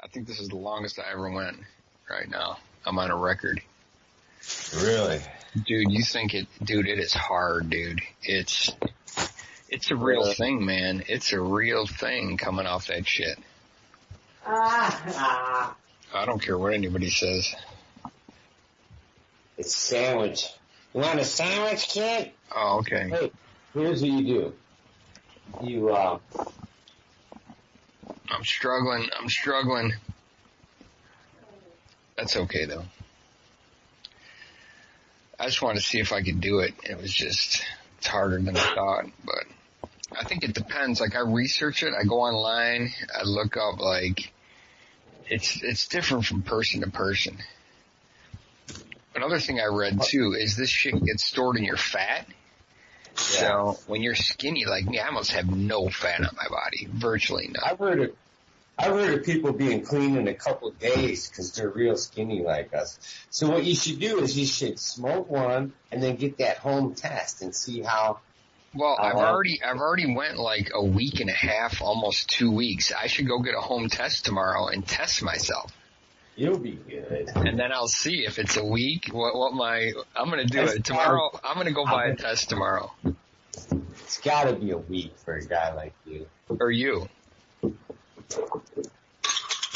I think this is the longest I ever went right now. I'm on a record. Really? Dude, it is hard, dude. It's a real thing, man. It's a real thing coming off that shit. I don't care what anybody says. It's a sandwich. You want a sandwich, kid? Oh, okay. Hey, here's what you do. I'm struggling. That's okay, though. I just wanted to see if I could do it. It's harder than I thought, but I think it depends. Like, I research it, I go online, I look up, like, it's different from person to person. Another thing I read, too, is this shit gets stored in your fat. Yeah. So, when you're skinny like me, I almost have no fat on my body. Virtually none. I've heard of people being clean in a couple of days because they're real skinny like us. So what you should do is you should smoke one and then get that home test and see how. Well, I've already went like a week and a half, almost 2 weeks. I should go get a home test tomorrow and test myself. You'll be good. And then I'll see if it's a week. I'm gonna do it tomorrow. I'm gonna go buy a test tomorrow. It's gotta be a week for a guy like you. Or you.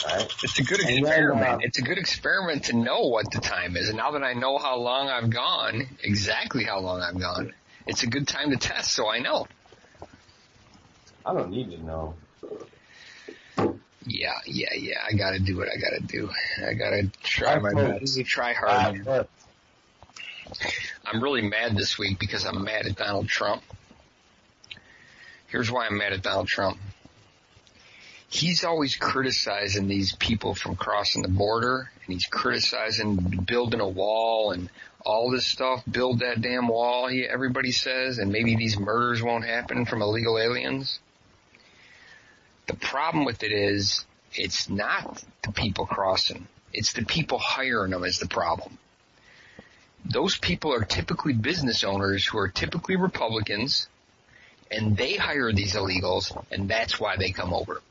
Right. It's a good experiment. It's a good experiment to know what the time is. And now that I know how long I've gone, exactly how long I've gone, it's a good time to test so I know. I don't need to know. Yeah. I gotta do what I gotta do. I gotta try my best. Try hard. I'm really mad this week because I'm mad at Donald Trump. Here's why I'm mad at Donald Trump. He's always criticizing these people from crossing the border, and he's criticizing building a wall and all this stuff. Build that damn wall, everybody says, and maybe these murders won't happen from illegal aliens. The problem with it is, it's not the people crossing. It's the people hiring them is the problem. Those people are typically business owners who are typically Republicans, and they hire these illegals, and that's why they come over.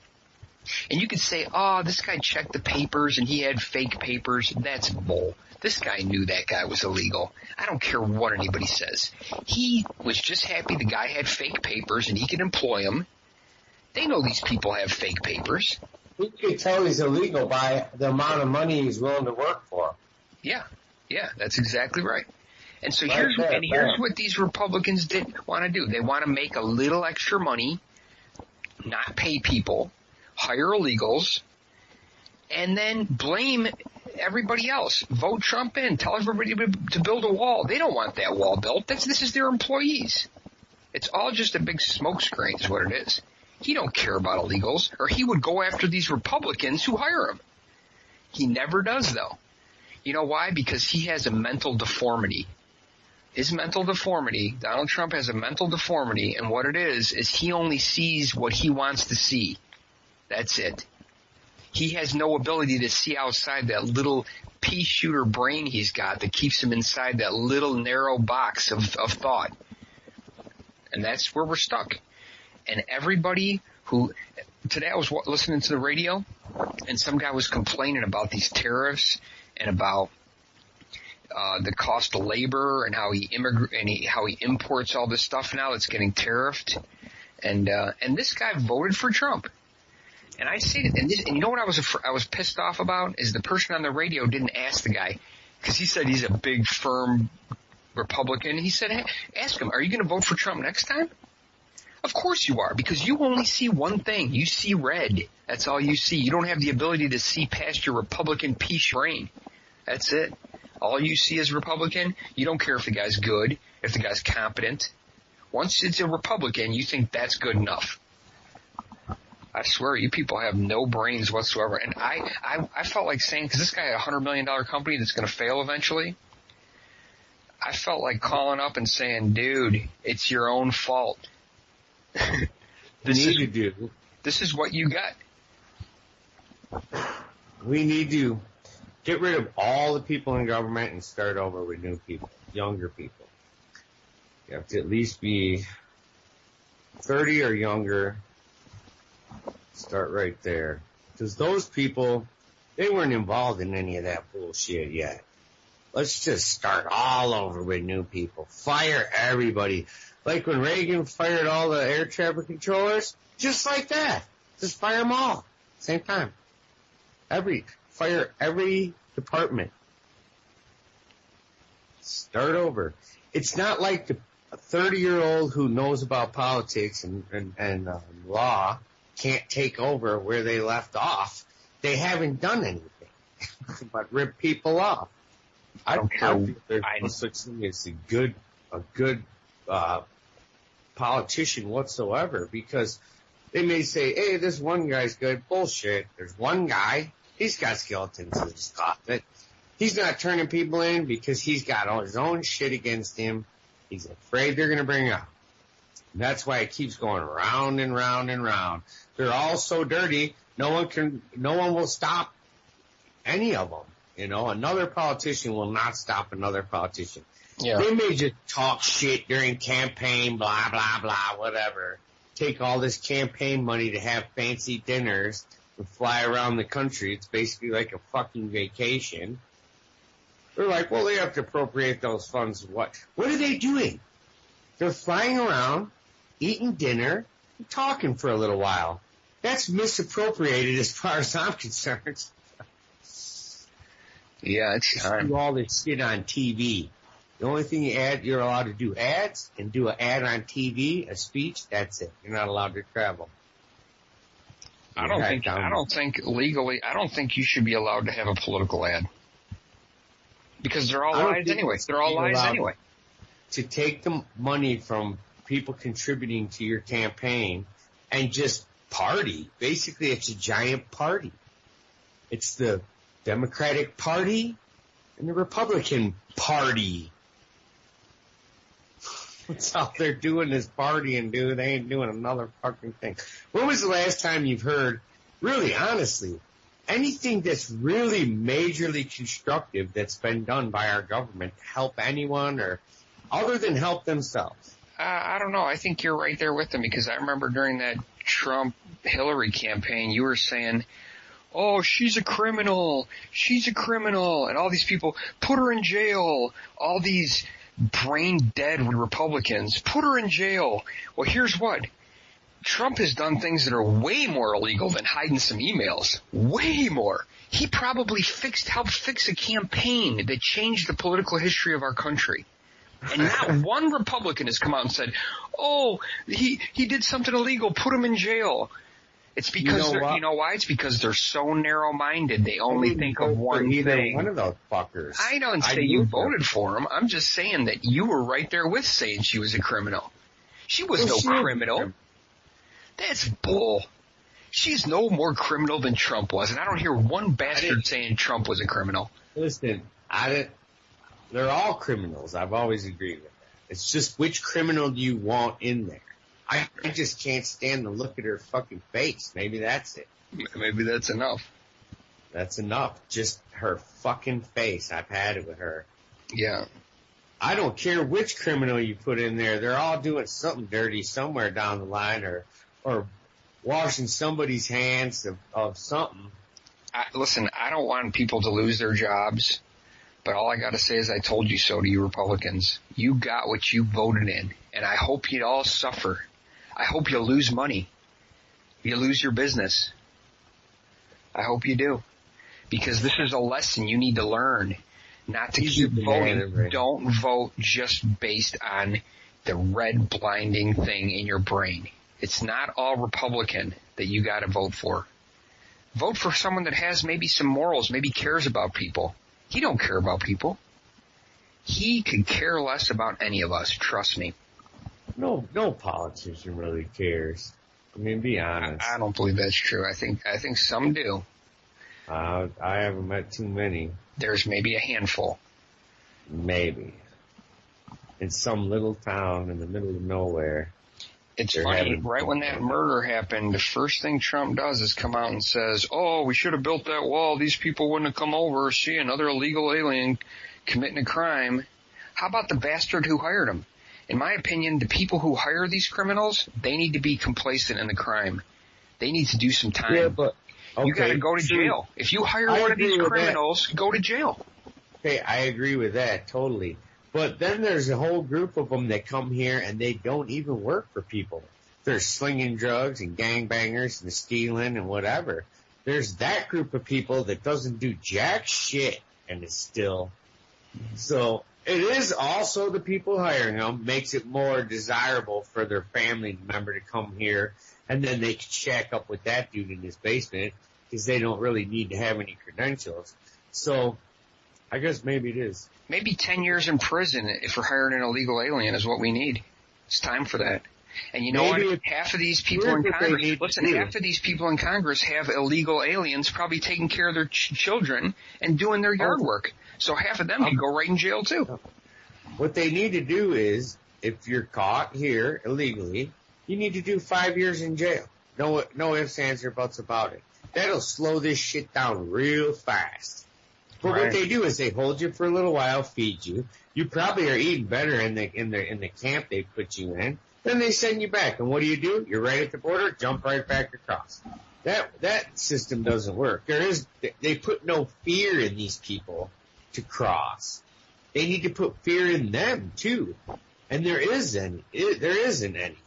And you could say, oh, this guy checked the papers and he had fake papers. That's bull. This guy knew that guy was illegal. I don't care what anybody says. He was just happy the guy had fake papers and he could employ him. They know these people have fake papers. You could tell he's illegal by the amount of money he's willing to work for. Yeah, that's exactly right. And so here's what these Republicans didn't want to do. They want to make a little extra money, not pay people, hire illegals, and then blame everybody else. Vote Trump in. Tell everybody to build a wall. They don't want that wall built. This is their employees. It's all just a big smokescreen is what it is. He don't care about illegals, or he would go after these Republicans who hire him. He never does, though. You know why? Because he has a mental deformity. His mental deformity, Donald Trump has a mental deformity, and what it is he only sees what he wants to see. That's it. He has no ability to see outside that little pea shooter brain he's got that keeps him inside that little narrow box of thought. And that's where we're stuck. And everybody today I was listening to the radio, and some guy was complaining about these tariffs and about the cost of labor and how he imports all this stuff now that's getting tariffed. And this guy voted for Trump. And I say that, and you know what I was pissed off about is the person on the radio didn't ask the guy, because he said he's a big, firm Republican. He said, hey, ask him, are you going to vote for Trump next time? Of course you are, because you only see one thing. You see red. That's all you see. You don't have the ability to see past your Republican pea brain. That's it. All you see is Republican. You don't care if the guy's good, if the guy's competent. Once it's a Republican, you think that's good enough. I swear, you people have no brains whatsoever. And I felt like saying, because this guy had a $100 million company that's going to fail eventually, I felt like calling up and saying, dude, it's your own fault. This is what you got. We need to get rid of all the people in government and start over with new people, younger people. You have to at least be 30 or younger. Start right there. Because those people, they weren't involved in any of that bullshit yet. Let's just start all over with new people. Fire everybody. Like when Reagan fired all the air traffic controllers, just like that. Just fire them all. Same time. Fire every department. Start over. It's not like a 30-year-old who knows about politics and law can't take over where they left off. They haven't done anything but rip people off. I don't think there's no such thing as a good politician whatsoever, because they may say, hey, this one guy's good. Bullshit. There's one guy. He's got skeletons in his closet. He's not turning people in because he's got all his own shit against him. He's afraid they're going to bring up. And that's why it keeps going round and round and round. They're all so dirty, no one will stop any of them. You know, another politician will not stop another politician. Yeah. They may just talk shit during campaign, blah, blah, blah, whatever. Take all this campaign money to have fancy dinners and fly around the country. It's basically like a fucking vacation. They're like, well, they have to appropriate those funds. What are they doing? They're flying around, eating dinner, and talking for a little while. That's misappropriated as far as I'm concerned. Yeah, it's time. Do all this shit on TV. The only thing you're allowed to do ads and do an ad on TV, a speech. That's it. You're not allowed to travel. I don't think legally. I don't think you should be allowed to have a political ad because they're all lies anyway. They're all lies anyway. To take the money from people contributing to your campaign and just party. Basically, it's a giant party. It's the Democratic Party and the Republican Party. That's all they're doing is partying, dude. They ain't doing another fucking thing. When was the last time you've heard, really, honestly, anything that's really majorly constructive that's been done by our government to help anyone or other than help themselves? I don't know. I think you're right there with them because I remember during that Trump-Hillary campaign, you were saying, oh, she's a criminal, and all these people, put her in jail, all these brain-dead Republicans, put her in jail. Well, here's what. Trump has done things that are way more illegal than hiding some emails. Way more. He probably helped fix a campaign that changed the political history of our country. And not one Republican has come out and said, oh, he did something illegal, put him in jail. It's because you know why? It's because they're so narrow-minded. They only think of one thing. One of those fuckers. I don't say you voted for him. I'm just saying that you were right there with saying she was a criminal. She was no criminal. That's bull. She's no more criminal than Trump was, and I don't hear one bastard saying Trump was a criminal. Listen, they're all criminals. I've always agreed with that. It's just which criminal do you want in there? I just can't stand to look at her fucking face. Maybe that's it. Maybe that's enough. That's enough. Just her fucking face. I've had it with her. Yeah. I don't care which criminal you put in there. They're all doing something dirty somewhere down the line or washing somebody's hands of something. Listen, I don't want people to lose their jobs, but all I got to say is I told you so to you Republicans. You got what you voted in, and I hope you all suffer. I hope you lose money. You lose your business. I hope you do. Because this is a lesson you need to learn. Not to keep voting. Don't vote just based on the red blinding thing in your brain. It's not all Republican that you got to vote for. Vote for someone that has maybe some morals, maybe cares about people. He don't care about people. He could care less about any of us, trust me. No politician really cares. I mean, be honest. I don't believe that's true. I think some do. I haven't met too many. There's maybe a handful. Maybe. In some little town in the middle of nowhere. It's funny, right when that murder happened, the first thing Trump does is come out and says, oh, we should have built that wall. These people wouldn't have come over. See, another illegal alien committing a crime. How about the bastard who hired him? In my opinion, the people who hire these criminals, they need to be complacent in the crime. They need to do some time. Yeah, but Okay, you got to go to jail. If you hire one of these criminals, go to jail. Okay, I agree with that totally. But then there's a whole group of them that come here and they don't even work for people. They're slinging drugs and gangbangers and stealing and whatever. There's that group of people that doesn't do jack shit and is still. So it is also the people hiring them makes it more desirable for their family member to come here, and then they can shack up with that dude in his basement because they don't really need to have any credentials. So I guess maybe it is. Maybe 10 years in prison if we're hiring an illegal alien is what we need. It's time for that. And you know what? Half of these people in Congress, half of these people in Congress have illegal aliens probably taking care of their children and doing their yard work. So half of them can go right in jail too. What they need to do is, if you're caught here illegally, you need to do 5 years in jail. No ifs, ands, or buts about it. That'll slow this shit down real fast. But what they do is they hold you for a little while, feed you. You probably are eating better in the camp they put you in. Then they send you back, and what do? You're right at the border, jump right back across. That system doesn't work. They put no fear in these people to cross. They need to put fear in them too, and there isn't any.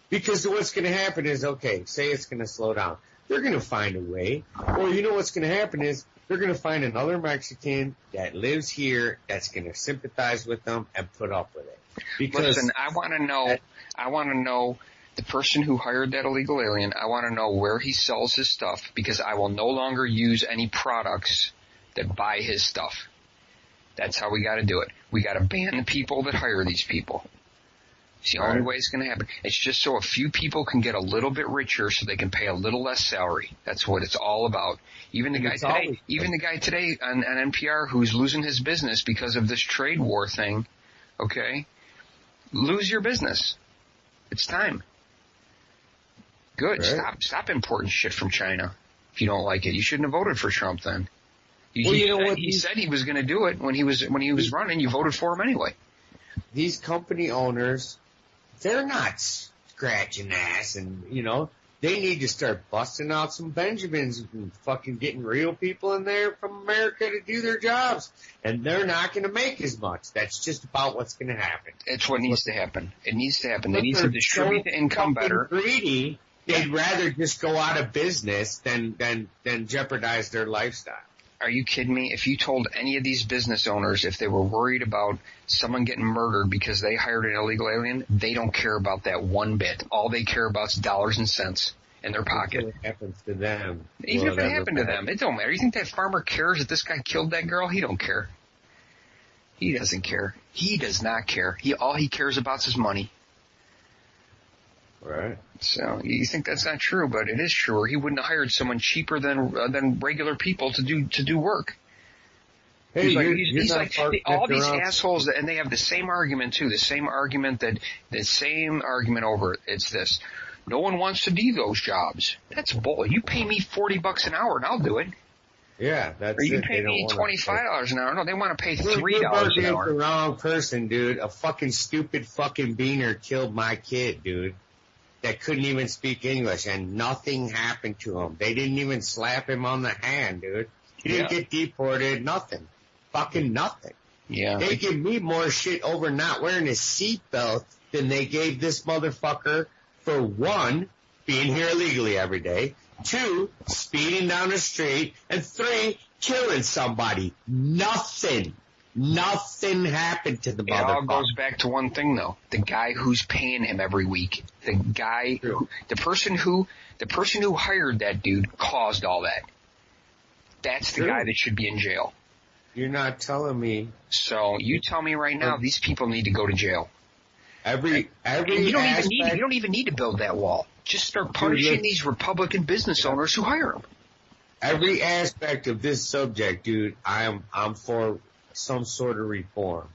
Because what's going to happen is, okay, say it's going to slow down. They're going to find a way, or you know what's going to happen is they're going to find another Mexican that lives here that's going to sympathize with them and put up with it. Because listen, I want to know the person who hired that illegal alien. I want to know where he sells his stuff because I will no longer use any products that buy his stuff. That's how we got to do it. We got to ban the people that hire these people. It's the only way it's going to happen. It's just so a few people can get a little bit richer so they can pay a little less salary. That's what it's all about. Even the guy today on NPR who's losing his business because of this trade war thing, okay? Lose your business. It's time. Good. Right. Stop importing shit from China if you don't like it. You shouldn't have voted for Trump then. He said he was going to do it when he was running. You voted for him anyway. These company owners, they're not scratching ass, and they need to start busting out some Benjamins and fucking getting real people in there from America to do their jobs. And they're not going to make as much. That's just about what's going to happen. It's what needs to happen. It needs to happen. They need to distribute the income better. Greedy. They'd rather just go out of business than jeopardize their lifestyle. Are you kidding me? If you told any of these business owners if they were worried about someone getting murdered because they hired an illegal alien, they don't care about that one bit. All they care about is dollars and cents in their pocket. If it happens to them. Even if it happened to them, it don't matter. You think that farmer cares that this guy killed that girl? He don't care. He doesn't care. He does not care. All he cares about is his money. Right. So you think that's not true, but it is true. Or he wouldn't have hired someone cheaper than regular people to do work. Hey, he's like all these assholes, and they have the same argument too. The same argument over. It's this: no one wants to do those jobs. That's bull. You pay me $40 an hour, and I'll do it. Yeah, that's. Or you pay me $25 an hour. No, they want to pay $3 an hour. You're the wrong person, dude. A fucking stupid fucking beaner killed my kid, dude. That couldn't even speak English, and nothing happened to him. They didn't even slap him on the hand, dude. He didn't get deported, nothing. Fucking nothing. Yeah. They give me more shit over not wearing a seatbelt than they gave this motherfucker for 1, being here illegally every day, 2, speeding down the street, and 3, killing somebody. Nothing happened to the motherfucker. It all goes back to one thing, though. The guy who's paying him every week. The person who hired that dude caused all that. That's the guy that should be in jail. You're not telling me. So you tell me right now, these people need to go to jail. You don't even need to build that wall. Just start punishing these Republican business owners who hire them. Every aspect of this subject, dude, I'm for some sort of reform.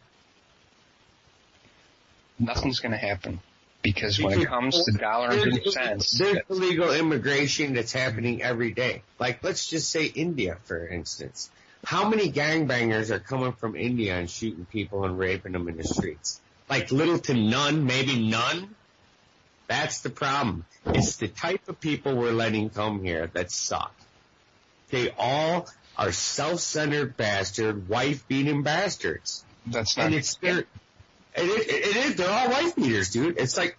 Nothing's going to happen because when it comes to dollars and cents, there's illegal immigration that's happening every day. Like, let's just say India, for instance. How many gangbangers are coming from India and shooting people and raping them in the streets? Like little to none, maybe none. That's the problem. It's the type of people we're letting come here that suck. They all are self-centered bastard, wife-beating bastards. That's not. And it's their, it is, they're all wife beaters, dude. It's like,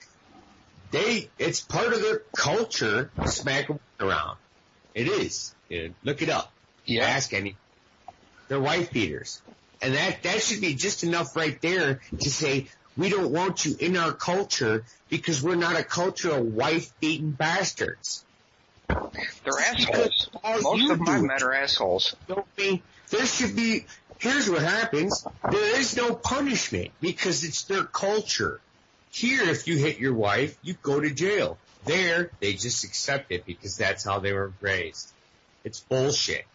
it's part of their culture to smack them around. It is. Dude. Look it up. Yeah. Ask any. They're wife beaters. And that should be just enough right there to say, we don't want you in our culture because we're not a culture of wife-beating bastards. They're assholes. Most of them I've met are assholes. There should be, here's what happens. There is no punishment because it's their culture. Here, if you hit your wife, you go to jail. There, they just accept it because that's how they were raised. It's bullshit.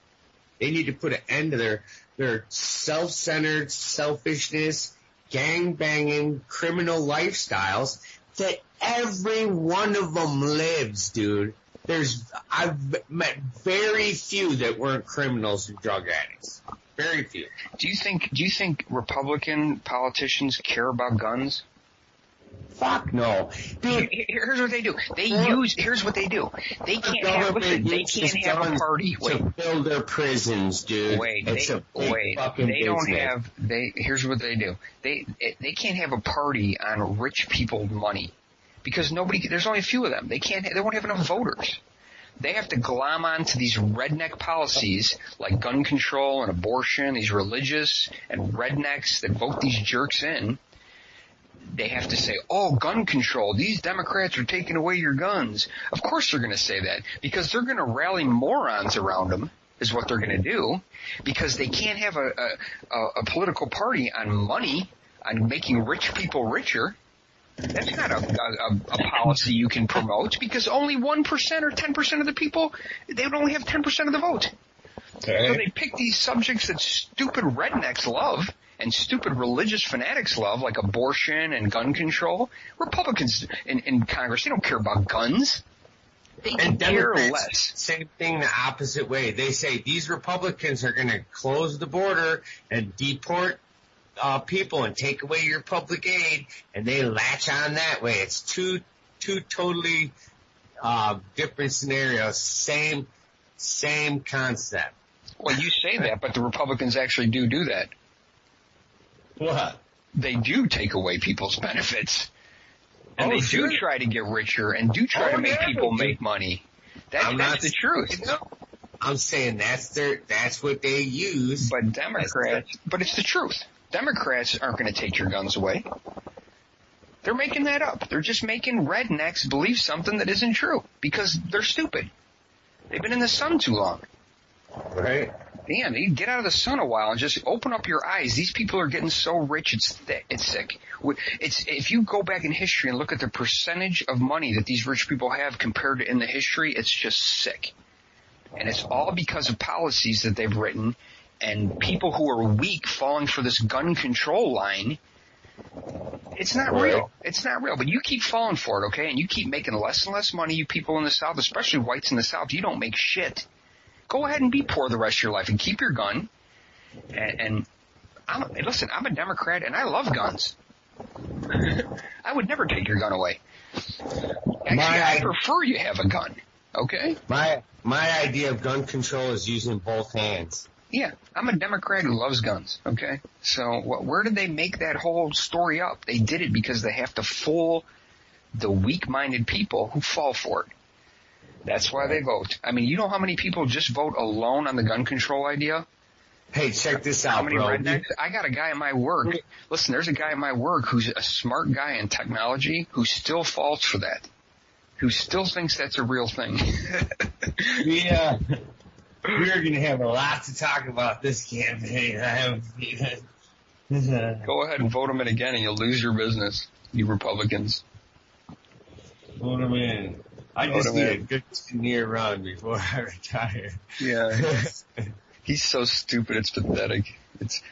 They need to put an end to their self-centered selfishness, gang-banging, criminal lifestyles that every one of them lives, dude. I've met very few that weren't criminals and drug addicts. Very few. Do you think Republican politicians care about guns? Fuck no. Dude, here's what they do. Here's what they do. They can't have a party. To build their prisons, dude. Here's what they do. They can't have a party on rich people's money because there's only a few of them. They won't have enough voters. They have to glom onto these redneck policies like gun control and abortion, these religious and rednecks that vote these jerks in. They have to say, oh, gun control, these Democrats are taking away your guns. Of course they're going to say that because they're going to rally morons around them is what they're going to do because they can't have a political party on money, on making rich people richer. That's not a policy you can promote because only 1% or 10% of the people, they would only have 10% of the vote. Okay. So they pick these subjects that stupid rednecks love and stupid religious fanatics love, like abortion and gun control. Republicans in Congress, they don't care about guns. They care less. Same thing the opposite way. They say these Republicans are going to close the border and deport people and take away your public aid, and they latch on that way. It's two totally different scenarios. Same concept. Well, you say that, but the Republicans actually do that. What? They do take away people's benefits. And they do try to get richer and do try to make people make money. That's the truth. I'm saying that's what they use. But but it's the truth. Democrats aren't going to take your guns away. They're making that up. They're just making rednecks believe something that isn't true because they're stupid. They've been in the sun too long. Right. Man, you get out of the sun a while and just open up your eyes. These people are getting so rich, it's sick. If you go back in history and look at the percentage of money that these rich people have compared to in the history, it's just sick. And it's all because of policies that they've written and people who are weak falling for this gun control line. It's not real. It's not real. But you keep falling for it, okay? And you keep making less and less money, you people in the South, especially whites in the South. You don't make shit. Go ahead and be poor the rest of your life and keep your gun. And listen, I'm a Democrat and I love guns. I would never take your gun away. Actually, I prefer you have a gun. Okay? My idea of gun control is using both hands. Yeah, I'm a Democrat who loves guns. Okay? So where did they make that whole story up? They did it because they have to fool the weak-minded people who fall for it. That's why they vote. I mean, you know how many people just vote alone on the gun control idea? Hey, check this out, bro. Rednecks? I got a guy at my work. Listen, there's a guy at my work who's a smart guy in technology who still falls for that, who still thinks that's a real thing. Yeah. We're going to have a lot to talk about this campaign. Go ahead and vote him in again and you'll lose your business, you Republicans. Vote him in. I just need a good 10-year run before I retire. Yeah. He's so stupid, it's pathetic.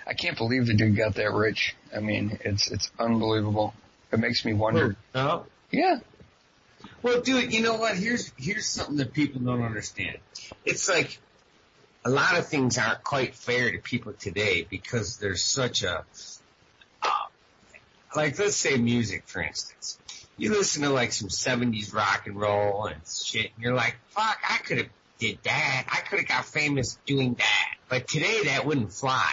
I can't believe the dude got that rich. I mean, it's unbelievable. It makes me wonder. Oh? Yeah. Well, dude, you know what? Here's something that people don't understand. It's like a lot of things aren't quite fair to people today because there's such a, like, let's say music, for instance. You listen to like some 70s rock and roll and shit, and you're like, fuck, I could have did that. I could have got famous doing that. But today that wouldn't fly.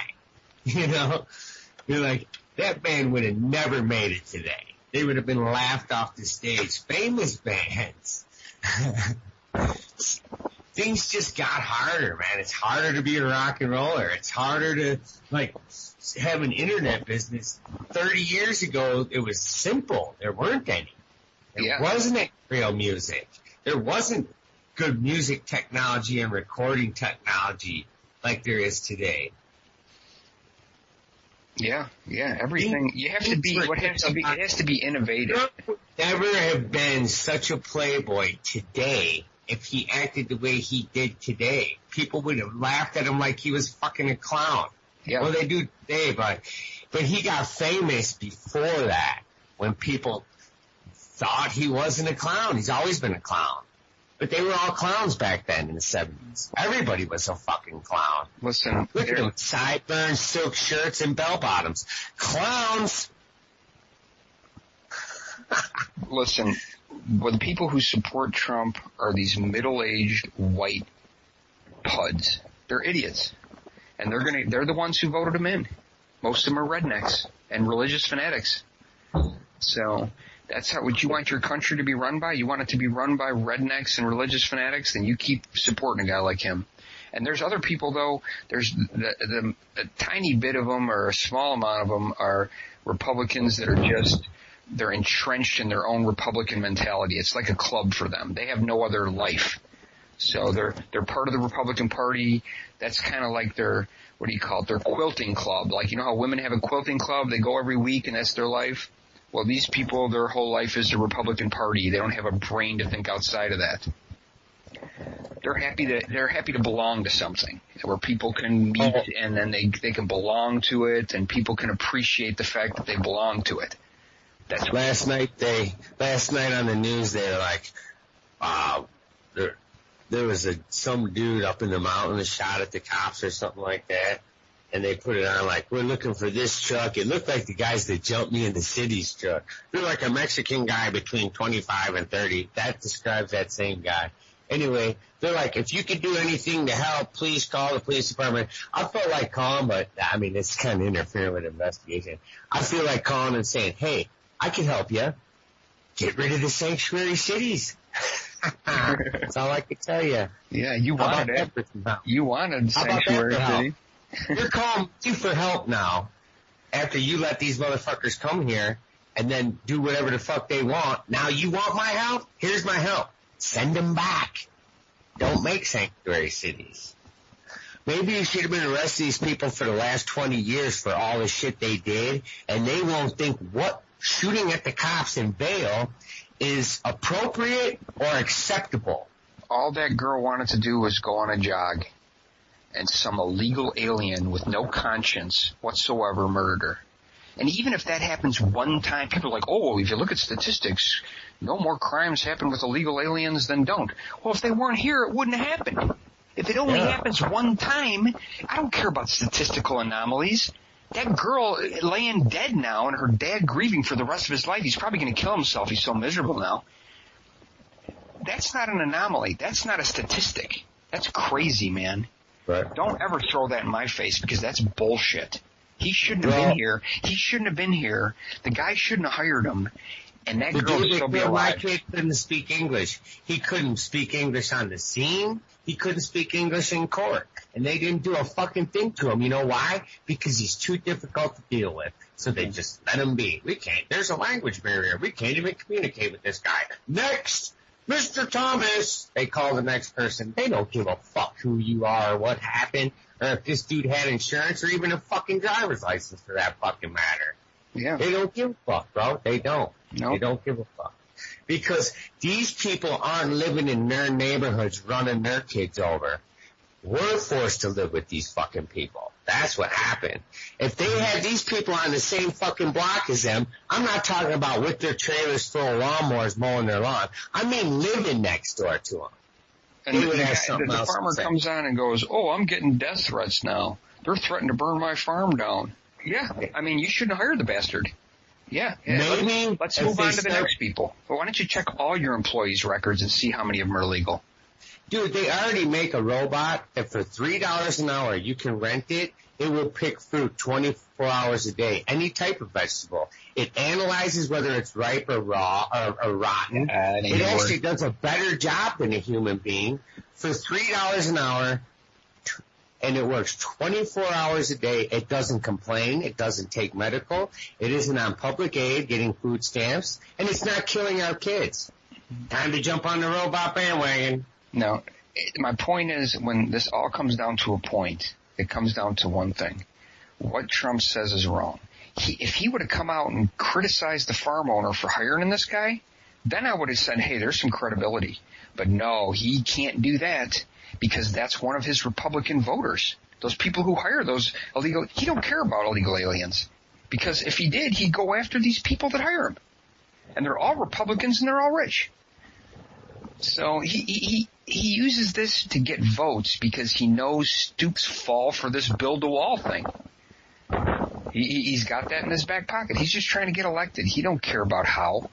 You know? You're like, that band would have never made it today. They would have been laughed off the stage. Famous bands. Things just got harder, man. It's harder to be a rock and roller. It's harder to, like, have an internet business. 30 years ago, it was simple. There weren't any. There wasn't any real music. There wasn't good music technology and recording technology like there is today. Yeah, everything. You have to be, it has to be innovative. Trump would never have been such a playboy today if he acted the way he did today. People would have laughed at him like he was fucking a clown. Yeah. Well, they do today, but he got famous before that when people thought he wasn't a clown. He's always been a clown. But they were all clowns back then in the 70s. Everybody was a fucking clown. Listen. Look at them, sideburns, silk shirts, and bell-bottoms. Clowns! Listen, well, the people who support Trump are these middle-aged white puds. They're idiots. And they're the ones who voted him in. Most of them are rednecks and religious fanatics. So that's how, would you want your country to be run by? You want it to be run by rednecks and religious fanatics? Then you keep supporting a guy like him. And there's other people, though. There's a tiny bit of them, or a small amount of them, are Republicans that are just, they're entrenched in their own Republican mentality. It's like a club for them. They have no other life. So they're part of the Republican Party. That's kind of like their, what do you call it, their quilting club. Like, you know how women have a quilting club? They go every week and that's their life? Well, these people, their whole life is the Republican Party. They don't have a brain to think outside of that. They're happy to belong to something where people can meet and then they can belong to it and people can appreciate the fact that they belong to it. That's last night on the news they were like, there was some dude up in the mountain that shot at the cops or something like that. And they put it on like, we're looking for this truck. It looked like the guys that jumped me in the city's truck. They're like a Mexican guy between 25 and 30. That describes that same guy. Anyway, they're like, if you could do anything to help, please call the police department. I felt like calling, but I mean, it's kind of interfering with investigation. I feel like calling and saying, hey, I can help you. Get rid of the sanctuary cities. That's all I can tell you. Yeah, you wanted it. You wanted sanctuary city. You're calling me for help now after you let these motherfuckers come here and then do whatever the fuck they want. Now you want my help? Here's my help. Send them back. Don't make sanctuary cities. Maybe you should have been arresting these people for the last 20 years for all the shit they did, and they won't think what shooting at the cops in bail is appropriate or acceptable. All that girl wanted to do was go on a jog. And some illegal alien with no conscience whatsoever murdered her. And even if that happens one time, people are like, oh, if you look at statistics, no more crimes happen with illegal aliens than don't. Well, if they weren't here, it wouldn't happen. If it only happens one time, I don't care about statistical anomalies. That girl laying dead now and her dad grieving for the rest of his life, he's probably going to kill himself. He's so miserable now. That's not an anomaly. That's not a statistic. That's crazy, man. Right. Don't ever throw that in my face because that's bullshit. He shouldn't have been here. He shouldn't have been here. The guy shouldn't have hired him. And that girl would still be alive. My kid couldn't speak English. He couldn't speak English on the scene. He couldn't speak English in court. And they didn't do a fucking thing to him. You know why? Because he's too difficult to deal with. So they just let him be. We can't. There's a language barrier. We can't even communicate with this guy. Next! Mr. Thomas! They call the next person. They don't give a fuck who you are or what happened or if this dude had insurance or even a fucking driver's license for that fucking matter. Yeah. They don't give a fuck, bro. They don't. No. They don't give a fuck. Because these people aren't living in their neighborhoods running their kids over. We're forced to live with these fucking people. That's what happened. If they had these people on the same fucking block as them, I'm not talking about with their trailers full of lawnmowers mowing their lawn. I mean living next door to them. And the farmer comes on and goes, oh, I'm getting death threats now. They're threatening to burn my farm down. Yeah, I mean, you shouldn't hire the bastard. Yeah. Maybe let's move on to the next people. Well, why don't you check all your employees' records and see how many of them are illegal? Dude, they already make a robot that for $3 an hour you can rent it. It will pick fruit 24 hours a day, any type of vegetable. It analyzes whether it's ripe or raw or rotten. It actually does a better job than a human being for $3 an hour, and it works 24 hours a day. It doesn't complain. It doesn't take medical. It isn't on public aid getting food stamps, and it's not killing our kids. Time to jump on the robot bandwagon. No, my point is when this all comes down to a point, it comes down to one thing. What Trump says is wrong. If he would have come out and criticized the farm owner for hiring this guy, then I would have said, hey, there's some credibility. But no, he can't do that because that's one of his Republican voters. Those people who hire those illegal, he don't care about illegal aliens. Because if he did, he'd go after these people that hire him. And they're all Republicans and they're all rich. So he uses this to get votes because he knows Stoops fall for this build a wall thing. He's got that in his back pocket. He's just trying to get elected. He don't care about how.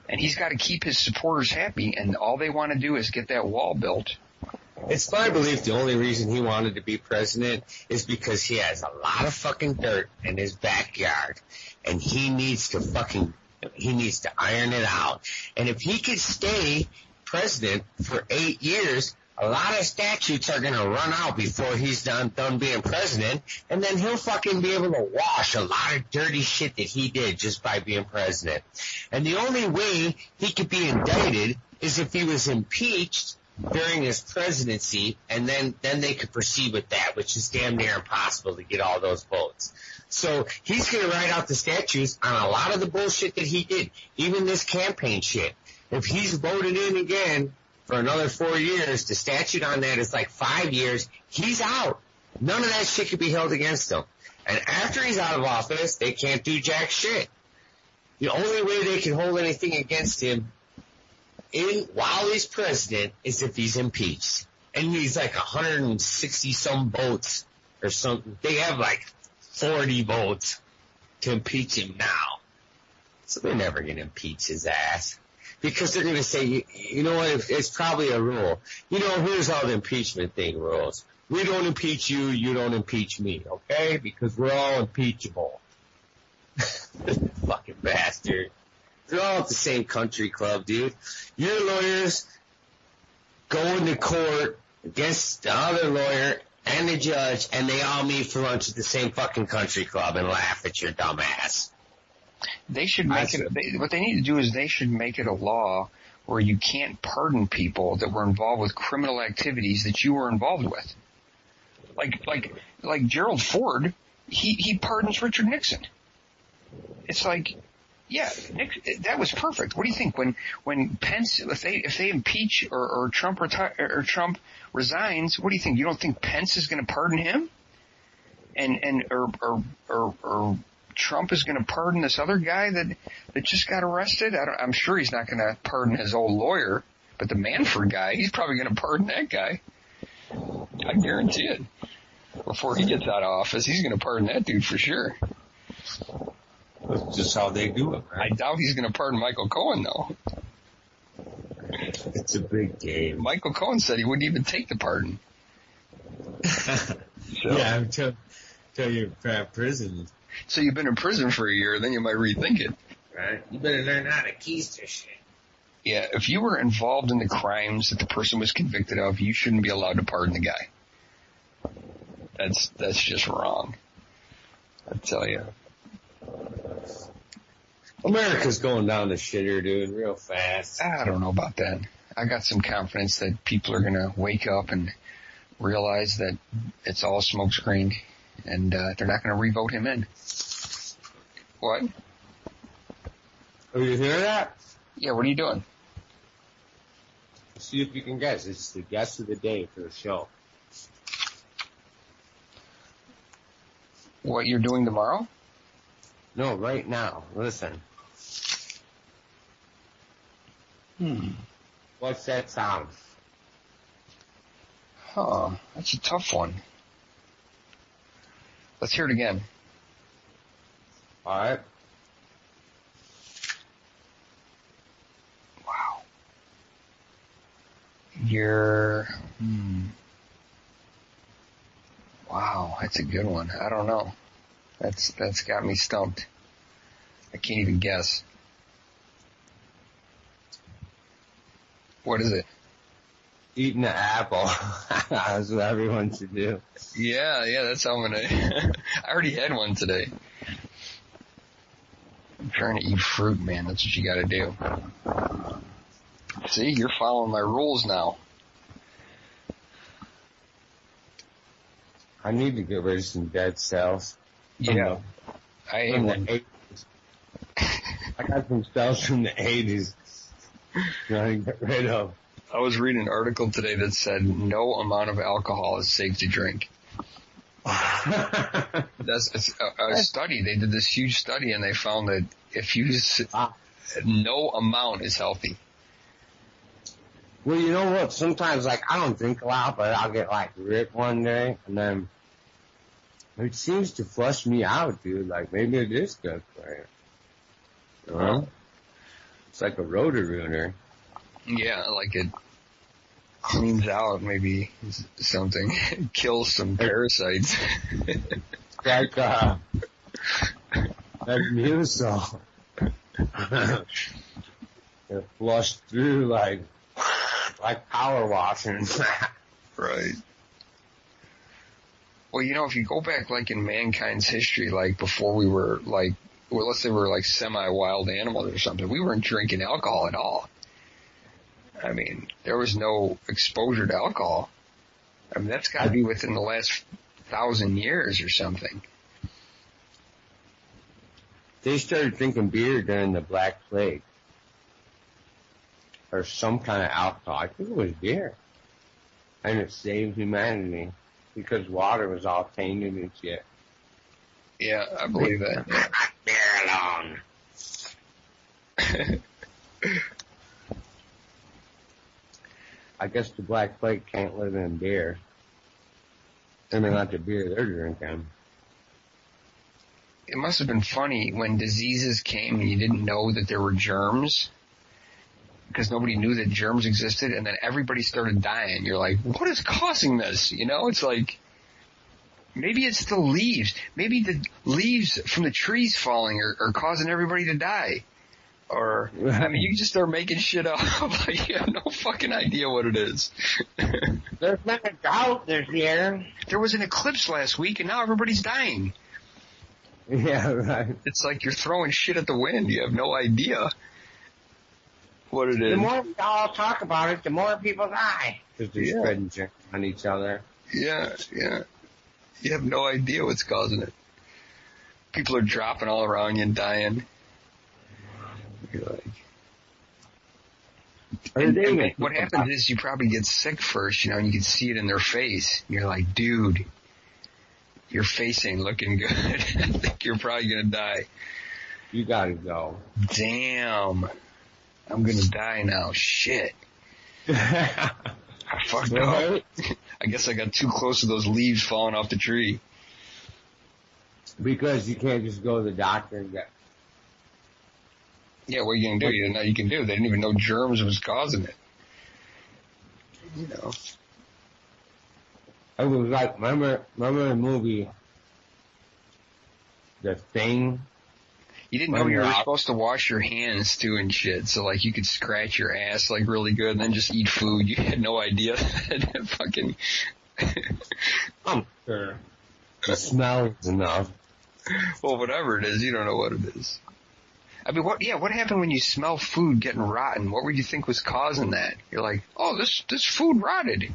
And he's got to keep his supporters happy, and all they want to do is get that wall built. It's my belief the only reason he wanted to be president is because he has a lot of fucking dirt in his backyard, and he needs to iron it out. And if he could stay president for 8 years, a lot of statutes are going to run out before he's done being president, and then he'll fucking be able to wash a lot of dirty shit that he did just by being president. And the only way he could be indicted is if he was impeached during his presidency, and then they could proceed with that, which is damn near impossible to get all those votes. So he's going to write out the statutes on a lot of the bullshit that he did, even this campaign shit. If he's voted in again for another 4 years, the statute on that is like 5 years, he's out. None of that shit could be held against him. And after he's out of office, they can't do jack shit. The only way they can hold anything against him while he's president is if he's impeached. And he's like 160 some votes or something. They have like 40 votes to impeach him now. So they're never going to impeach his ass. Because they're going to say, you know what, it's probably a rule. You know, here's how the impeachment thing rules. We don't impeach you, you don't impeach me, okay? Because we're all impeachable. Fucking bastard. They're all at the same country club, dude. Your lawyers go into court against the other lawyer and the judge, and they all meet for lunch at the same fucking country club and laugh at your dumb ass. They should make what they need to do is they should make it a law where you can't pardon people that were involved with criminal activities that you were involved with. Like Gerald Ford, he pardons Richard Nixon. It's like, yeah, that was perfect. What do you think when Pence, if they impeach or Trump Trump resigns, what do you think? You don't think Pence is going to pardon him? Or Trump is going to pardon this other guy that just got arrested? I'm sure he's not going to pardon his old lawyer, but the Manford guy, he's probably going to pardon that guy. I guarantee it. Before he gets out of office, he's going to pardon that dude for sure. That's just how they do it, right? I doubt he's going to pardon Michael Cohen, though. It's a big game. Michael Cohen said he wouldn't even take the pardon. Yeah, until you're in prison. So you've been in prison for a year, then you might rethink it. Right? You better learn how to keister shit. Yeah, if you were involved in the crimes that the person was convicted of, you shouldn't be allowed to pardon the guy. That's just wrong. I tell you. America's going down the shitter, dude, real fast. I don't know about that. I got some confidence that people are going to wake up and realize that it's all smokescreen, and they're not going to re-vote him in. What? Oh, you hear that? Yeah, what are you doing? See if you can guess. It's the guess of the day for the show. What you're doing tomorrow? No, right now. Listen. What's that sound? Huh, that's a tough one. Let's hear it again. All right. Wow. figure. Wow, that's a good one. I don't know. That's got me stumped. I can't even guess. What is it? Eating an apple. That's what everyone should do. Yeah, that's how I'm gonna. I already had one today. I'm trying to eat fruit, man. That's what you gotta do. See, you're following my rules now. I need to get rid of some dead cells. Yeah. I ate one. 80s. I got some cells from the 80s. Trying to get rid of. I was reading an article today that said no amount of alcohol is safe to drink. That's a study. They did this huge study and they found that if you no amount is healthy. Well, you know what? Sometimes, like, I don't drink a lot, but I'll get, like, ripped one day, and then it seems to flush me out, dude. Like, maybe it is good for you. You know? It's like a Roto-Rooter. Yeah, like it cleans out maybe something, kills some parasites. Like, like Mucil. It flushed through like power washing. Right. Well, you know, if you go back like in mankind's history, like before we were like, well, let's say we were like semi-wild animals or something, we weren't drinking alcohol at all. I mean, there was no exposure to alcohol. I mean, that's got to be within the last 1,000 years or something. They started drinking beer during the Black Plague. Or some kind of alcohol. I think it was beer. And it saved humanity. Because water was all tainted and shit. Yeah, I believe that. Beer alone. I guess the Black Plague can't live in beer. I mean, not the beer they're drinking. It must have been funny when diseases came and you didn't know that there were germs. Because nobody knew that germs existed, and then everybody started dying. You're like, what is causing this? You know, it's like, maybe it's the leaves. Maybe the leaves from the trees falling are causing everybody to die. Or, I mean, you just start making shit up. Like, you have no fucking idea what it is. There's been a drought this year. There was an eclipse last week, and now everybody's dying. Yeah, right. It's like you're throwing shit at the wind. You have no idea what it is. The more we all talk about it, the more people die. Because they're spreading germs on each other. Yeah. You have no idea what's causing it. People are dropping all around you and dying. You're like... And what happens is you probably get sick first, you know, and you can see it in their face. And you're like, dude, your face ain't looking good. I think you're probably going to die. You got to go. Damn. I'm going to die now. Shit. I fucked up. I guess I got too close to those leaves falling off the tree. Because you can't just go to the doctor and get... Yeah, what are you going to do? You didn't know you can do. They didn't even know germs was causing it. You know. I was like, remember the movie, The Thing? You didn't know you were supposed to wash your hands too and shit, so like you could scratch your ass like really good and then just eat food. You had no idea that fucking... I'm sure. The smell is enough. Well, whatever it is, you don't know what it is. I mean, what happened when you smell food getting rotten? What would you think was causing that? You're like, oh, this food rotted.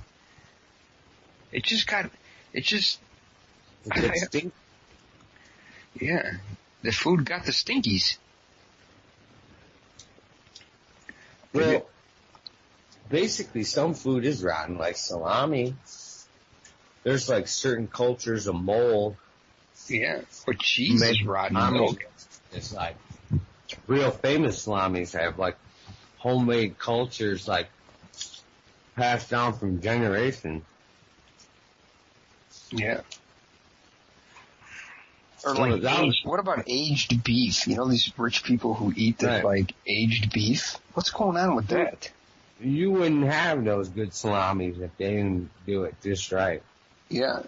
It just... Yeah. The food got the stinkies. Well, basically some food is rotten, like salami. There's like certain cultures of mold. Yeah, but cheese is rotten milk. It's like real famous salamis have like homemade cultures like passed down from generation. Yeah. Or like what about aged beef? You know these rich people who eat this like aged beef? What's going on with that? you wouldn't have those good salamis if they didn't do it just right. Yeah.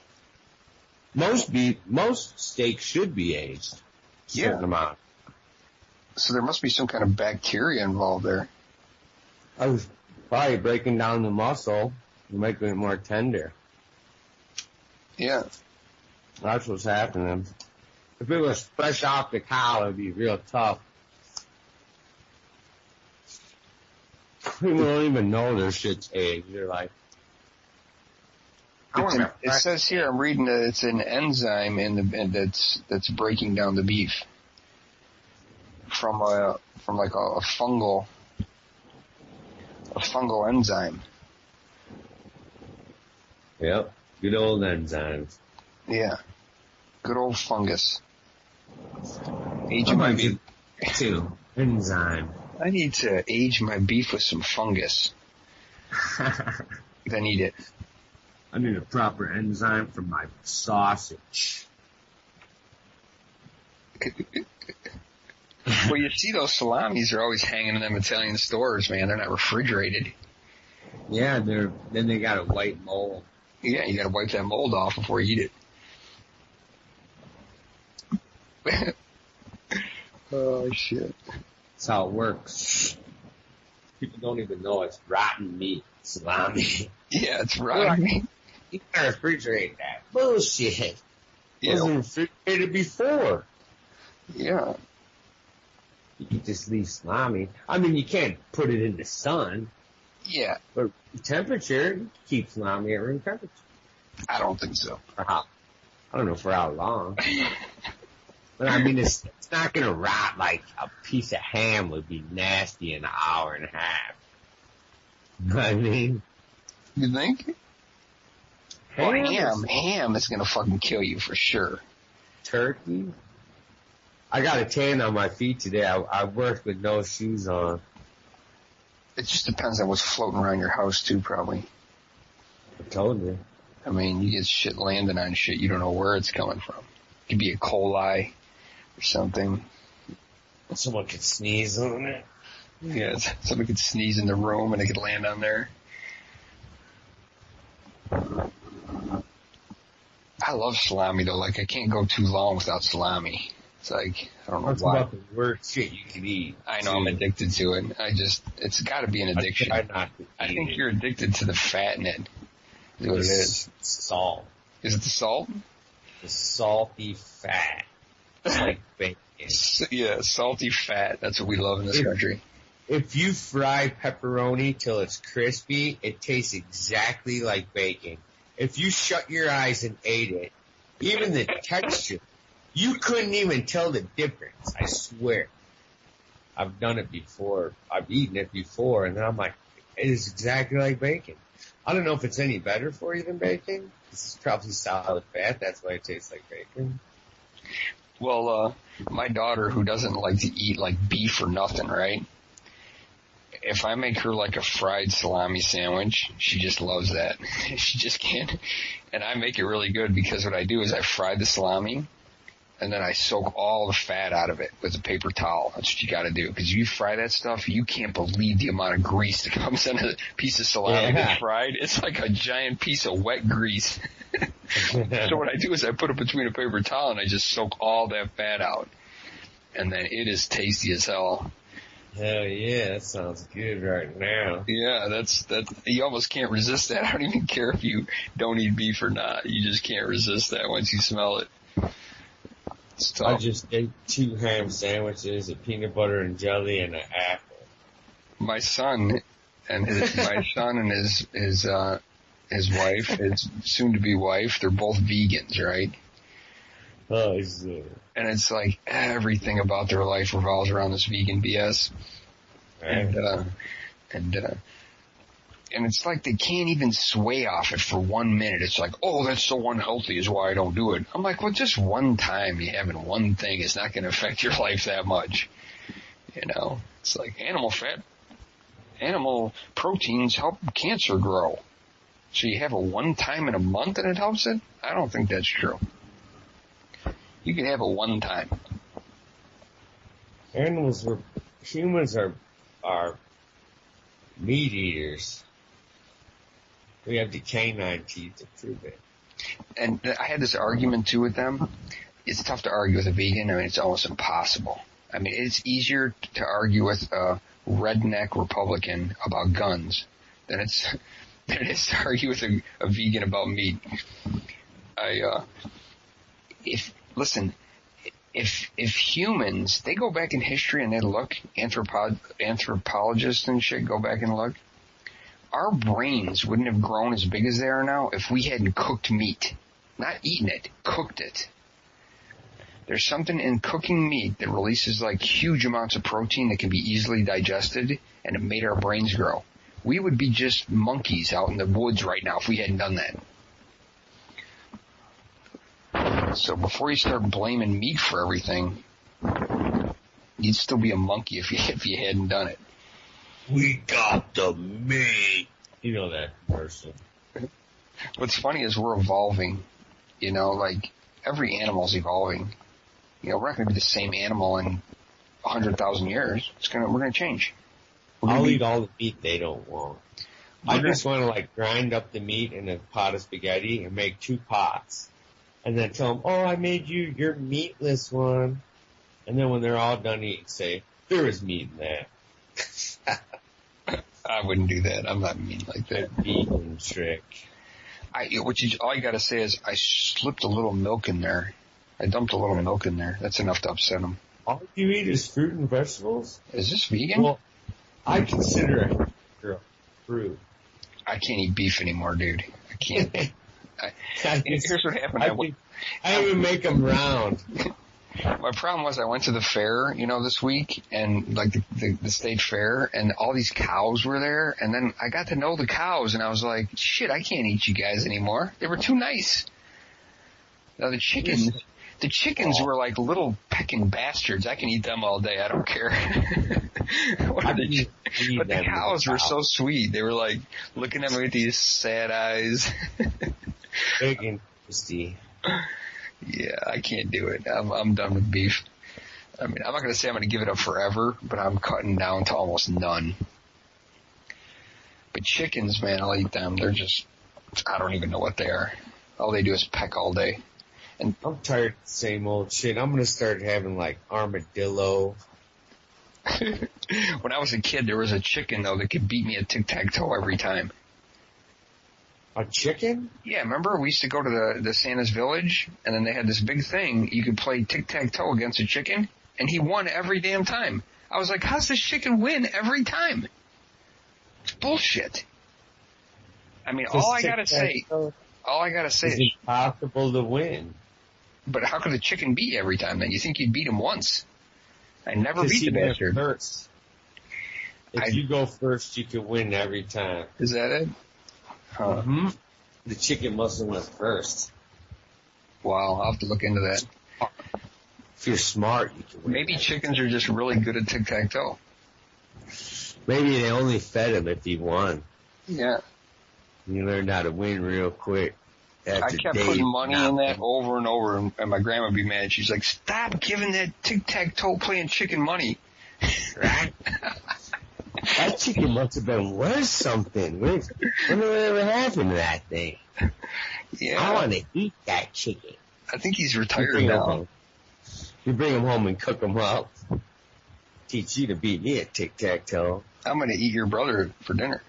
Most steaks should be aged. Certain amount. So there must be some kind of bacteria involved there. I was probably breaking down the muscle and making it more tender. Yeah. That's what's happening. If it was fresh off the cow, it'd be real tough. People don't even know their shit's aged. They're like, it says here, I'm reading that it's an enzyme that's breaking down the beef from like a fungal enzyme. Yep, good old enzymes. Yeah, good old fungus. Aging my beef too. Enzyme. I need to age my beef with some fungus. Then eat it. I need a proper enzyme for my sausage. Well, you see those salamis are always hanging in them Italian stores, man. They're not refrigerated. Yeah, then they got a white mold. Yeah, you gotta wipe that mold off before you eat it. Oh, shit. That's how it works. People don't even know it's rotten meat. Salami. Yeah, it's rotten meat. You gotta refrigerate that. Bullshit. Yeah. It wasn't refrigerated before. Yeah. You can just leave salami. I mean, you can't put it in the sun. Yeah. But temperature, you keep salami at room temperature. I don't think so. For how? I don't know for how long. But I mean, it's not gonna rot like a piece of ham would be nasty in an hour and a half. You know what I mean? You think? Well, ham is gonna fucking kill you for sure. Turkey? I got a tan on my feet today. I worked with no shoes on. It just depends on what's floating around your house too, probably. I told you. I mean, you get shit landing on shit, you don't know where it's coming from. It could be E. coli or something. Someone could sneeze on it. Yeah, somebody could sneeze in the room and it could land on there. I love salami though. Like, I can't go too long without salami. It's like, I don't know That's why. about the worst shit you can eat. I know, I'm addicted to it. It's gotta be an addiction. I think you're addicted to the fat in it. Is what it is. Salt. Is it the salt? The salty fat. It's like bacon. Yeah, salty fat. That's what we love in this country. If you fry pepperoni till it's crispy, it tastes exactly like bacon. If you shut your eyes and ate it, even the texture, you couldn't even tell the difference, I swear. I've done it before. I've eaten it before, and then I'm like, it is exactly like bacon. I don't know if it's any better for you than bacon. This is probably solid fat. That's why it tastes like bacon. Well, my daughter, who doesn't like to eat like beef or nothing, right? If I make her like a fried salami sandwich, she just loves that. She just can't. And I make it really good because what I do is I fry the salami and then I soak all the fat out of it with a paper towel. That's what you gotta do. Cause you fry that stuff, you can't believe the amount of grease that comes in a piece of salami that's fried. It's like a giant piece of wet grease. So what I do is I put it between a paper towel and I just soak all that fat out. And then it is tasty as hell. Hell yeah, that sounds good right now. Yeah, that's you almost can't resist that. I don't even care if you don't eat beef or not. You just can't resist that once you smell it. It's tough. I just ate 2 ham sandwiches, a peanut butter and jelly, and an apple. My son and his wife, his soon to be wife, they're both vegans, right? Oh, and it's like everything about their life revolves around this vegan BS. And it's like they can't even sway off it for 1 minute. It's like, oh, that's so unhealthy is why I don't do it. I'm like, well, just one time you having one thing is not going to affect your life that much. You know, it's like animal proteins help cancer grow. So you have it one time in a month and it helps it? I don't think that's true. You can have it one time. Humans are meat eaters. We have the canine teeth to prove it. And I had this argument too with them. It's tough to argue with a vegan. I mean, it's almost impossible. I mean, it's easier to argue with a redneck Republican about guns than it is to argue with a vegan about meat. If humans, they go back in history and they look, anthropologists and shit go back and look, our brains wouldn't have grown as big as they are now if we hadn't cooked meat. Not eaten it, cooked it. There's something in cooking meat that releases like huge amounts of protein that can be easily digested, and it made our brains grow. We would be just monkeys out in the woods right now if we hadn't done that. So before you start blaming meat for everything, you'd still be a monkey if you hadn't done it. We got the meat. You know that commercial. What's funny is we're evolving. You know, like every animal's evolving. You know, we're not going to be the same animal in 100,000 years. We're going to change. I'll eat all the meat they don't want. I just want to like grind up the meat in a pot of spaghetti and make 2 pots. And then tell them, oh, I made you your meatless one. And then when they're all done eating, say, there is meat in that. I wouldn't do that. I'm not mean like that. Vegan trick. All you gotta say is, I slipped a little milk in there. I dumped a little milk in there. That's enough to upset them. All you eat is fruit and vegetables? Is this vegan? Well, I consider it fruit. I can't eat beef anymore, dude. I can't. Here's what happened. I even make them round. My problem was I went to the fair, this week, and like the state fair, and all these cows were there, and then I got to know the cows, and I was like, shit, I can't eat you guys anymore. They were too nice. Now the chickens were like little pecking bastards. I can eat them all day. I don't care. But the cows were so sweet. They were like looking at me with these sad eyes. Big and tasty. Yeah, I can't do it. I'm done with beef. I mean, I'm not going to say I'm going to give it up forever, but I'm cutting down to almost none. But chickens, man, I'll eat them. They're just, I don't even know what they are. All they do is peck all day. And I'm tired of the same old shit. I'm going to start having like armadillo. When I was a kid, there was a chicken, though, that could beat me at tic-tac-toe every time. A chicken? Yeah, remember? We used to go to the Santa's Village, and then they had this big thing. You could play tic-tac-toe against a chicken, and he won every damn time. I was like, how's this chicken win every time? It's bullshit. I mean, all I gotta say is is impossible to win. But how could a chicken beat you every time then? You think you'd beat him once? I never beat the bastard. First. If you go first, you can win every time. Is that it? Huh. Mm-hmm. The chicken must have went first. Wow, I'll have to look into that. If you're smart, you can win. Maybe chickens are just really good at tic-tac-toe. Maybe they only fed him if he won. Yeah. You learned how to win real quick. I kept putting money in that over and over, and my grandma would be mad. She's like, stop giving that tic-tac-toe playing chicken money. Right? That chicken must have been worth something. Whatever happened to that thing? Yeah. I want to eat that chicken. I think he's retired now. You bring him home and cook him up. Teach you to beat me at tic-tac-toe. I'm going to eat your brother for dinner.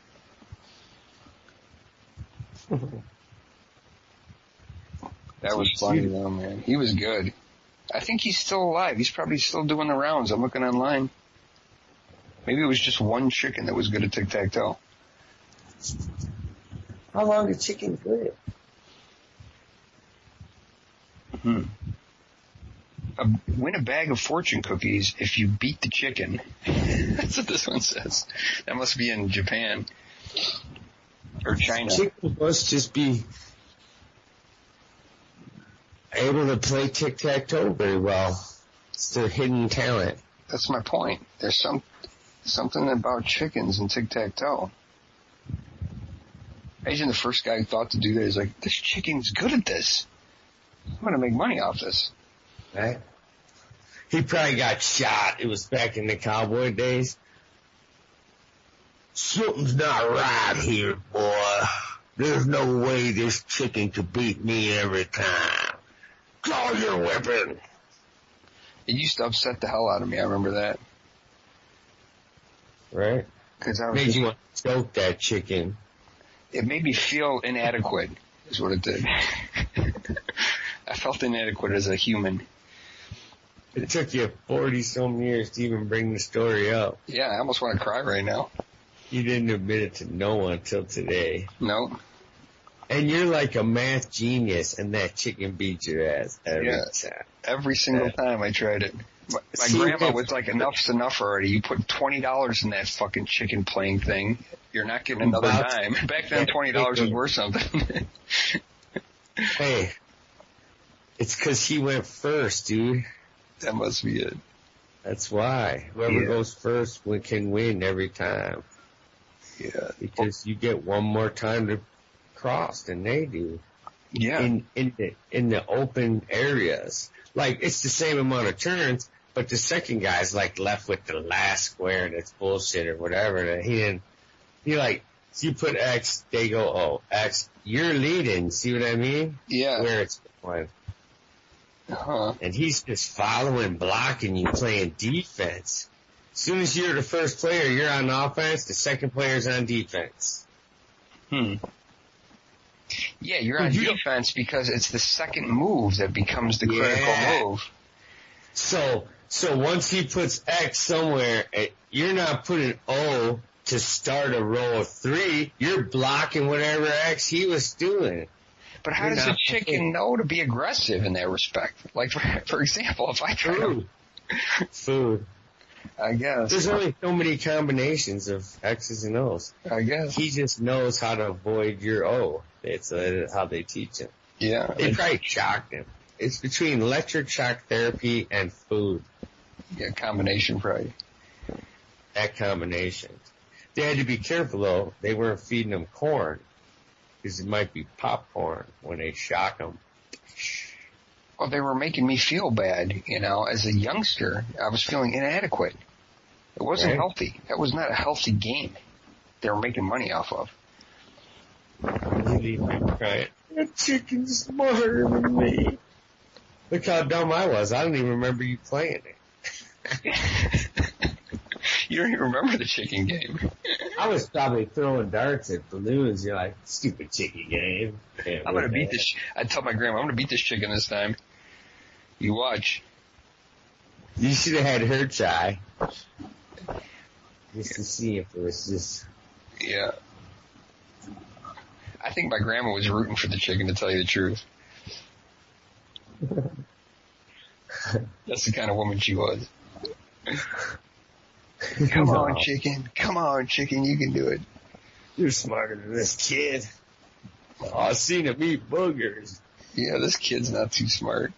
That was funny though, man. He was good. I think he's still alive. He's probably still doing the rounds. I'm looking online. Maybe it was just one chicken that was good at tic-tac-toe. How long did chickens live? Win a bag of fortune cookies if you beat the chicken. That's what this one says. That must be in Japan. Or China. Chickens must just be able to play tic-tac-toe very well. It's their hidden talent. That's my point. There's something about chickens and tic-tac-toe. Imagine the first guy who thought to do that is like, this chicken's good at this. I'm going to make money off this. Right? He probably got shot. It was back in the cowboy days. Something's not right here, boy. There's no way this chicken could beat me every time. Draw your weapon. It used to upset the hell out of me. I remember that. Right? Because I was made you want to choke that chicken. It made me feel inadequate, is what it did. I felt inadequate as a human. It took you 40-some years to even bring the story up. Yeah, I almost want to cry right now. You didn't admit it to no one until today. No. And you're like a math genius, and that chicken beat your ass every time. Every single time I tried it. My grandma was like, enough's enough already. You put $20 in that fucking chicken playing thing. You're not getting another dime. Back then, $20 was worth something. Hey, it's because he went first, dude. That must be it. That's why. Whoever goes first can win every time. Yeah. Because you get one more time to cross than they do. Yeah. In the open areas. Like, it's the same amount of turns, but the second guy's like left with the last square and it's bullshit or whatever. And so you put X, they go, oh, X, you're leading. See what I mean? Yeah. Where it's going. Uh-huh. And he's just following, blocking you, playing defense. As soon as you're the first player, you're on offense, the second player's on defense. Yeah, you're on defense because it's the second move that becomes the critical move. So once he puts X somewhere, you're not putting O to start a row of 3. You're blocking whatever X he was doing. But how does a chicken know to be aggressive in that respect? Like, for example, if I try Food. I guess. There's only so many combinations of X's and O's. I guess. He just knows how to avoid your O. It's how they teach him. Yeah. They probably shocked him. It's between electric shock therapy and food. Yeah, combination probably. That combination. They had to be careful, though. They weren't feeding him corn. Because it might be popcorn when they shock him. Well, they were making me feel bad, as a youngster. I was feeling inadequate. It wasn't healthy. That was not a healthy game they were making money off of. You leave me crying. That chicken's smarter than me. Look how dumb I was. I don't even remember you playing it. You don't even remember the chicken game. I was probably throwing darts at balloons. You're like, stupid chicken game. I'm going to beat this. I tell my grandma, I'm going to beat this chicken this time. You watch. You should have had her try. Just to see if it was just... Yeah. I think my grandma was rooting for the chicken, to tell you the truth. That's the kind of woman she was. Come on, chicken. Come on, chicken. You can do it. You're smarter than this kid. Oh, I've seen him eat boogers. Yeah, this kid's not too smart.